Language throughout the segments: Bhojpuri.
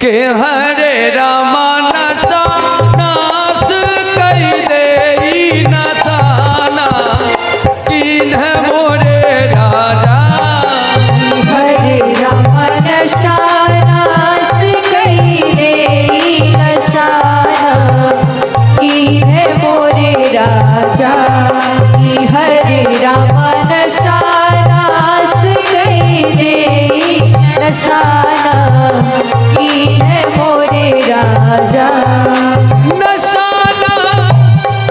के हरे रामा नशा नाश कई दे नशाना कीन मोरे राजा। हरे रामा नशा नाश कई दे नशाना कीन मोरे राजा। हरे रामा नशा नाश कई दे नशाना कीन मोरे राजा। नशाना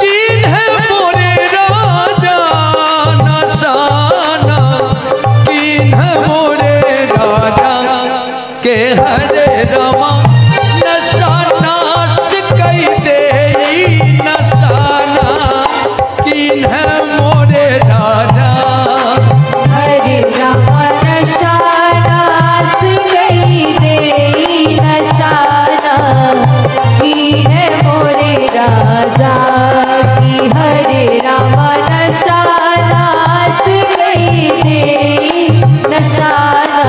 कीन मोरे राजा, नशाना कीन मोरे राजा के हरे रामा नशा नाश कई दे नशाना कीन मोरे राजा। हरे रामा नशा नाश कई दे नशाना कीन मोरे राजा। हरे रामा नशा नाश कई दे नशाना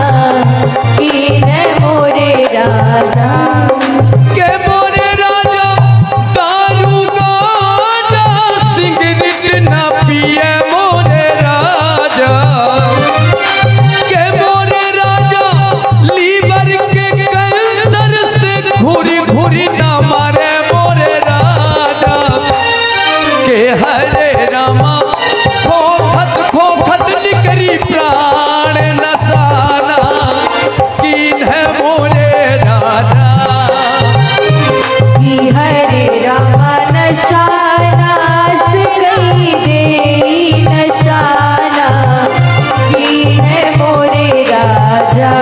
कीन मोरे राजा। के मोरे राजा दारू गाजा सिगरेट न पिए मोरे राजा। के मोरे राजा लीवर के कैंसर से घुरी घुरी न मारे मोरे राजा। के हरे रामा खोखत निकरी प्राण नसाना कीन मोरे राजा। हरे रामा नशा नाश कई दे नशाना कीन मोरे राजा।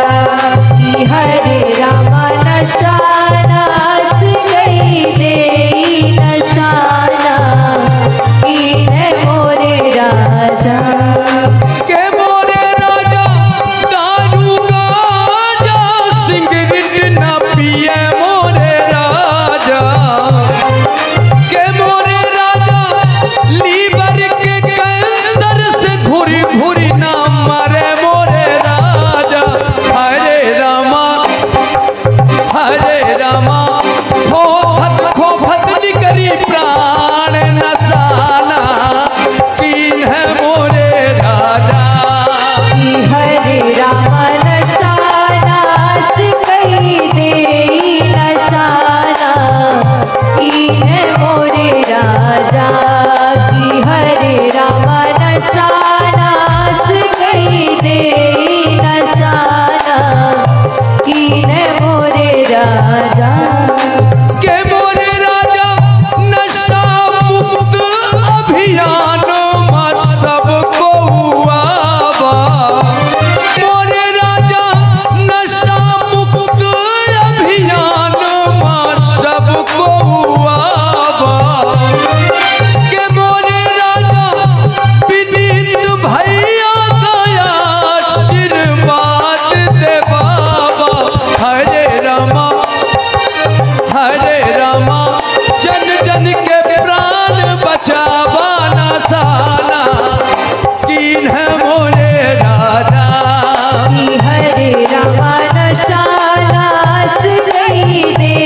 हरे रामा नशा नाश कई दे नशाना कीन मोरे राजा। के मोरे राजा दारू गाजा सिगरेट न पिए मोरे राजा। के मोरे राजा लीवर के कैंसर से घुरी घुरी न मरे मोरे राजा। हरे रामा खोखत निकरी प्राण नसाना कीन मोरे राजा। हरे रामा नशा नाश कई दे नशाना कीन मोरे राजा। हरे रामा नशा नाश कई दे नशाना कीन मोरे राजा। के मोरे राजा नशा मुक्त अभियान में सबको हुआवा। मोरे राजा नशा मुक्त अभियान में सबको हुआवा। के मोरे राजा विनीत भैया गया आशीर्वाद दे बाबा। हरे रामा जन जन के प्राण बचावा नशाना कीन मोरे राजा। हरे रामा नशा नाश कई दे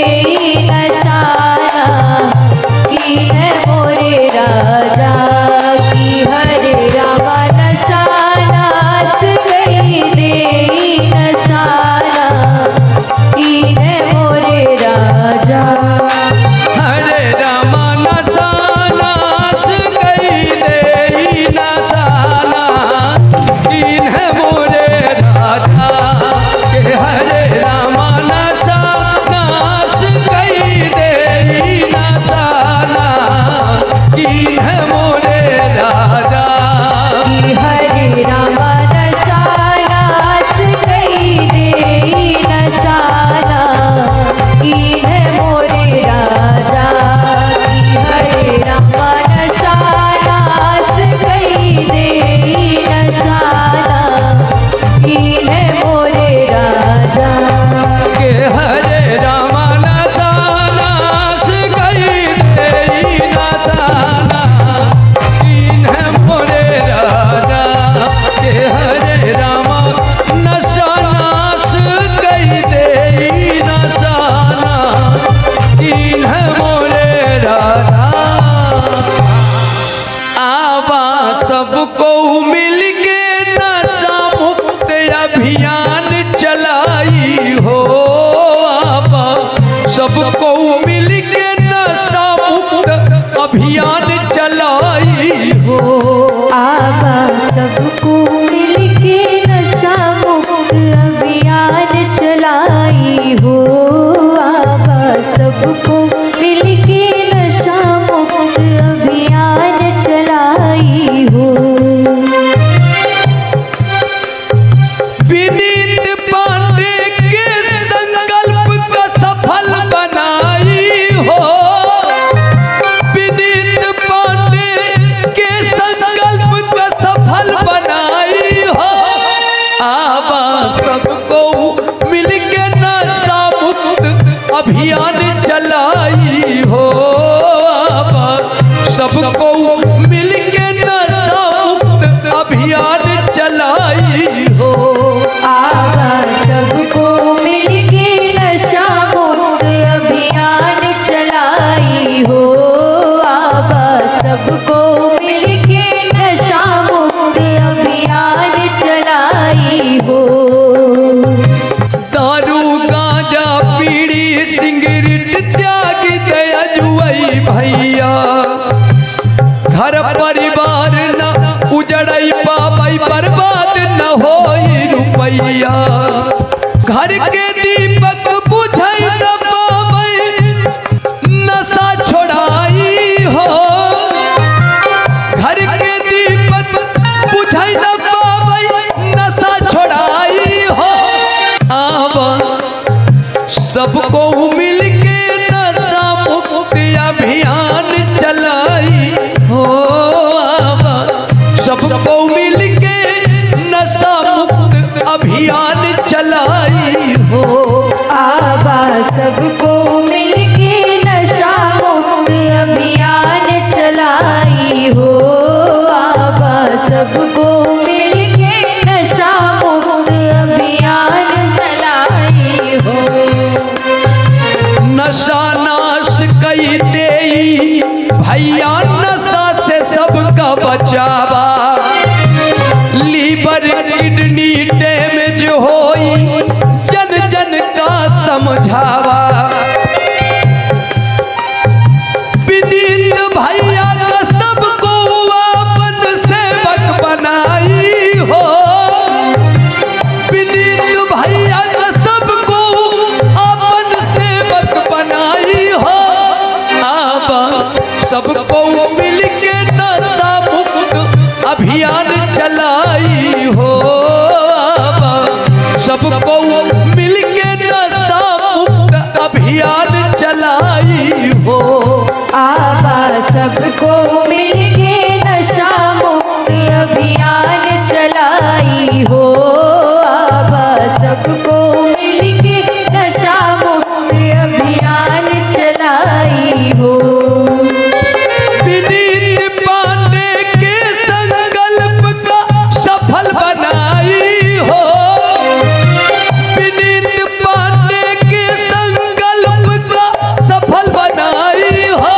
नशाना कीन मोरे राजा। हरे रामा नशा नाश कई दे नशाना कीन मोरे राजा। हरे रामा नशा नाश कई दे नशाना कीन मोरे राजा। के हरे रामा नशा अभियान चलाई हो। सबको मिलके नशा मुक्त अभियान चलाई हो। आवा सबको मिलके नशा मुक्त अभियान चलाई हो। आवा सबको मिलके नशा मुक्त अभियान चलाई हो। दारू गांजा बीड़ी सिगरेट त्याग दया जुआई भैया। घर परिवार न उजड़ई पाबई बर्बाद न होई रुपैया। घर के दीपक बुझई न पाबई नशा छोड़ाई हो। घर के दीपक बुझई न पाबई नशा छोड़ाई हो। आवा सबको मिलके नशा मुक्त अभियान चलाई हो। आवा सबको मिलके नशा मुक्त अभियान चलाई हो। आवा सबको मिलके नशा मुक्त अभियान चलाई हो। आवा सबको मिलके नशा मुक्त अभियान चलाई हो। नशा नाश कई देई भैया नशा से सबका बचावा। लीवर किडनी डैमेज होई जन जन का समझावा। विनीत भैया का सबको अपन सेवक बनाई हो। विनीत भैया का सबको अपन सेवक बनाई हो। आवा सबको मिलके नशा मुक्त अभियान चलाई हो। आवा सबको मिलके नशा मुक्त अभियान चलाई हो। आवा सबको मिलके नशा मुक्त अभियान चलाई हो। आवा सबको मिलके नशा मुक्त अभियान चलाई हो। विनीत पांडे के संकल्प का सफल बनाई हो। विनीत पांडे के संकल्प का सफल बनाई हो।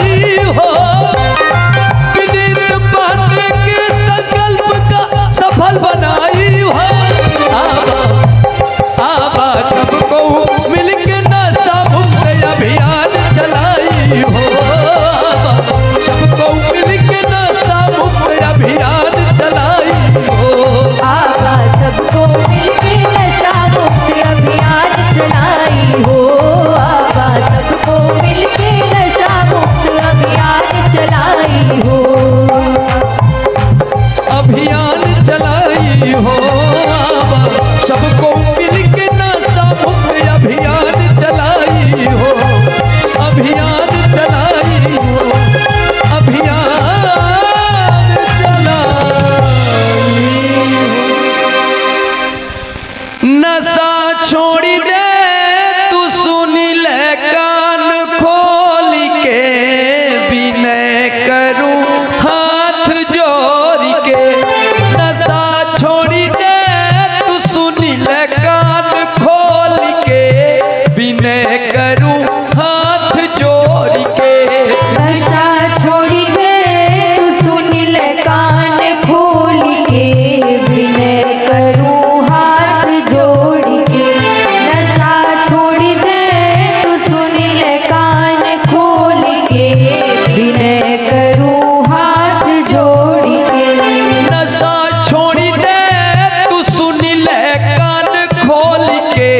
बनाई हो। विनीत पांडे के संकल्प का सफल बनाई हो। आबा सबको मिलके नशा मुक्त अभियान चलाई हो। आबा सबको मिलके नशा मुक्त अभियान चलाई हो। आबा सबको मिलके नशा मुक्त अभियान चलाई हो। आबा सबको मिलके नशा मुक्त अभियान चलाई हो। अभियान चलाई हो। आबा सबको मिलके नशा मुक्त अभियान चलाई हो। अभियान चलाई हो। अभियान चलाई हो। नशा छोड़ी दे तू सुनी ले कान खोल के विनय करूं हाथ जोड़ के। नशा छोड़ी दे तू सुनी ले कान खोल के विनय करूं हाथ जोड़ के। नशा छोड़ी दे तू सुन ले कान खोल के विनय करूं हाथ जोड़ के। नशा छोड़ी दे तू सुन ले कान खोल के विनय करूं हाथ जोड़ के। नशा छोड़ी दे तू सुन ले कान खोल के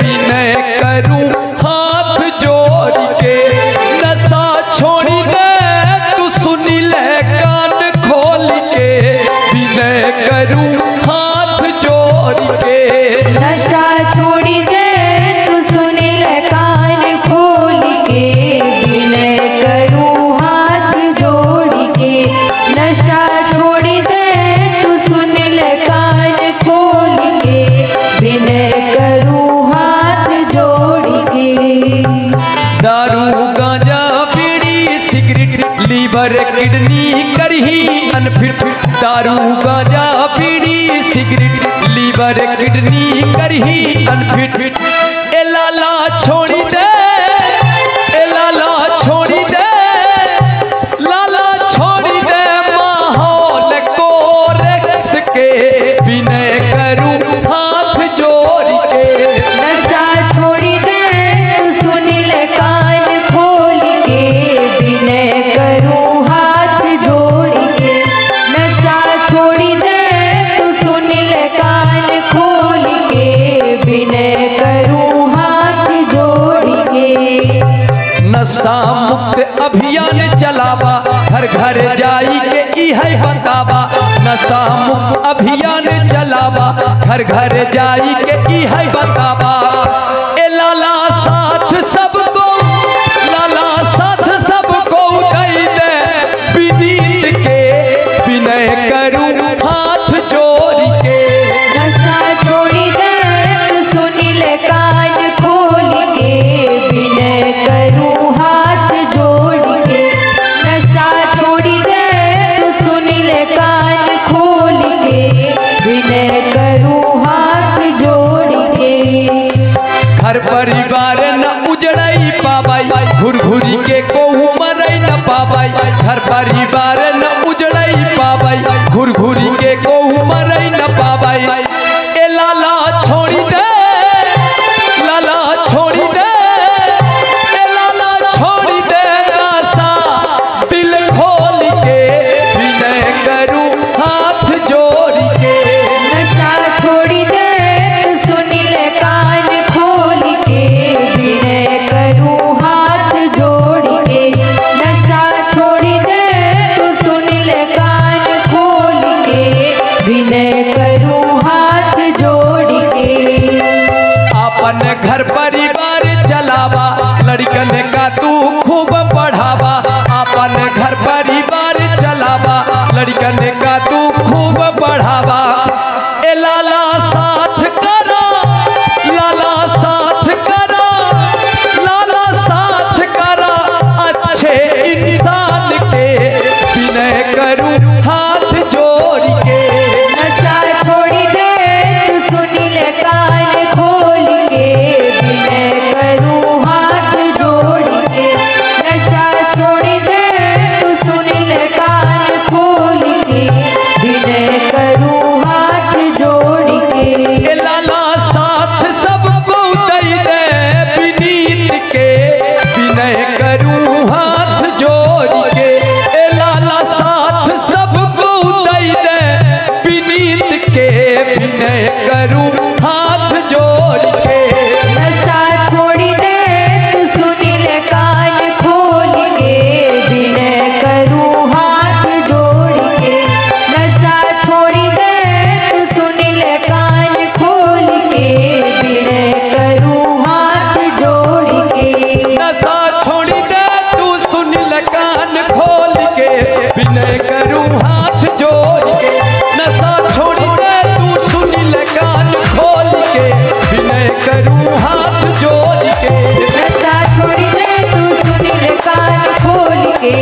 विनय करूं हाथ जोड़ के। नशा छोड़ी दे तू सुन ले कान खोल के विनय करूं हाथ जोड़ के। नशा छोड़ी दे तू सुन ले कान खोल के विनय करूं हाथ जोड़ के। नशा छोड़ी दे तू सुन ले कान खोल के विनय करूं हाथ जोड़ के। दारू गांजा बीड़ी सिगरेट लीवर किडनी करही अनफिट। दारू गांजा बीड़ी सिगरेट लीवर किडनी करही अनफिट। ए लाला छोड़ी दे, ए लाला छोड़ी दे, लाला छोड़ी दे माहौल को रक्स के विनय करूं हाथ जोड़ के। नशा छोड़ी दे तू सुन ले कान खोल के विनय करूं हाथ जोड़ के। नशा छोड़ी दे तू सुन ले कान खोल के विनय करूं हाथ जोड़ के। नशा मुक्त अभियान चलावा घर घर जाई के ई है बतावा। नशा मुक्त अभियान चलावा घर घर जाई के ई है बतावा। ए लाला साथ सबको, लाला साथ सबको दई दे विनीत के विनय करूं हाथ जोड़ के। नशा छोड़ी दे तू सुन ले कान खोल के विनय करूं हाथ जोड़ के। नशा छोड़ी दे तू सुन ले कान खोल के विनय करूं हाथ जोड़ के। घर परिवार न उजड़ई पाबाई घुर घुरी के कोहू मरई न पाबाई। घर परिवार न उजड़ई पाबाई घुर घुरी के कोहू मरई न पाबाई। ए लाला छोड़ी दे, लाला छोड़ी दे, ए लाला छोड़ी दे नशा दिल खोल के विनय करूं हाथ जोड़ के। नशा छोड़ी दे तू सुन ले कान खोल के विनय करूं हाथ जोड़ के। नशा छोड़ी दे तू सुन ले कान खोल के विनय करूं हाथ जोड़ के। अपन घर परिवार चलावा लड़कन का तू खूब पढ़ावा। अपन घर परिवार चलावा लड़कन का तू खूब पढ़ावा। ए लाला साथ करा, लाला साथ करा, लाला साथ करा अच्छे इंसान के विनय करूं हाथ जोड़ के। नशा छोड़ी दे तू सुन ले कान खोल के विनय करूं हाथ जोड़ के। नशा छोड़ी दे के विनय करूं हाथ जोड़ के। नशा छोड़ दे तू सुनील कान खोल के विनय करूं हाथ जोड़ के। नशा छोड़ दे तू सुनील कान खोल के